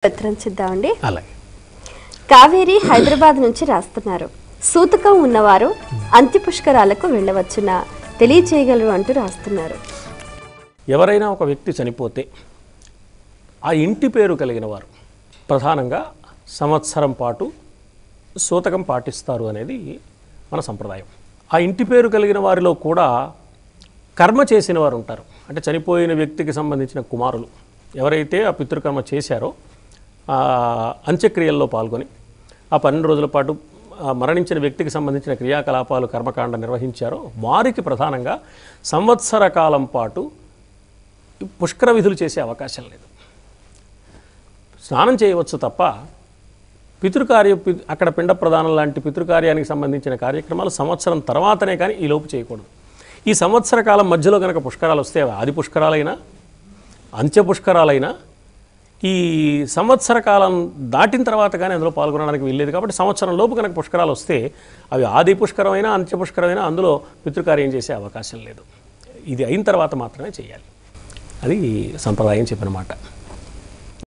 పత్రం చూద్దామండి. అలాగే కావేరి హైదరాబాద్ నుంచి రాస్తున్నారు. సూతకం ఉన్నవారు అంత్య పుష్కరాలకు వెళ్ళవచ్చునా తెలియచేయగలరు అంటూ రాస్తున్నారు. ఎవరైనా ఒక వ్యక్తి చనిపోతే ఆ ఇంటి పేరు కలిగిన వారు ప్రధానంగా సంవత్సరం పాటు సూతకం పాటిస్తారు అనేది మన సంప్రదాయం. ఆ ఇంటి పేరు కలిగిన వారిలో కూడా కర్మ చేసిన వారు ఉంటారు. అంటే చనిపోయిన వ్యక్తికి సంబంధించిన కుమారులు ఎవరైతే ఆ పితృకర్మ చేశారో అంత్యక్రియల్లో పాల్గొని ఆ 12 రోజుల పాటు మరణించిన వ్యక్తికి సంబంధించిన క్రియాకలాపాలు కర్మకాండ నిర్వహించారో వారికి ప్రధానంగా సంవత్సర కాలం పాటు పుష్కర విధులు చేసే అవకాశం లేదు. స్నానం చేయవచ్చు తప్ప అక్కడ పిండ ప్రదానం లాంటి పితృకార్యానికి సంబంధించిన కార్యక్రమాలు సంవత్సరం తర్వాతనే కానీ ఈ లోపు చేయకూడదు. ఈ సంవత్సర కాలం మధ్యలో కనుక పుష్కరాలు వస్తే ఆది పుష్కరాలైనా అంత్య పుష్కరాలైనా ఈ సంవత్సర కాలం దాటిన తర్వాత కానీ అందులో పాల్గొనడానికి వీల్లేదు. కాబట్టి సంవత్సరం లోపు కనుక పుష్కరాలు వస్తే అవి ఆది పుష్కరమైనా అంత్య పుష్కరమైనా అందులో పితృకార్యం చేసే అవకాశం లేదు. ఇది అయిన తర్వాత మాత్రమే చేయాలి. అది సంప్రదాయం చెప్పిన మాట.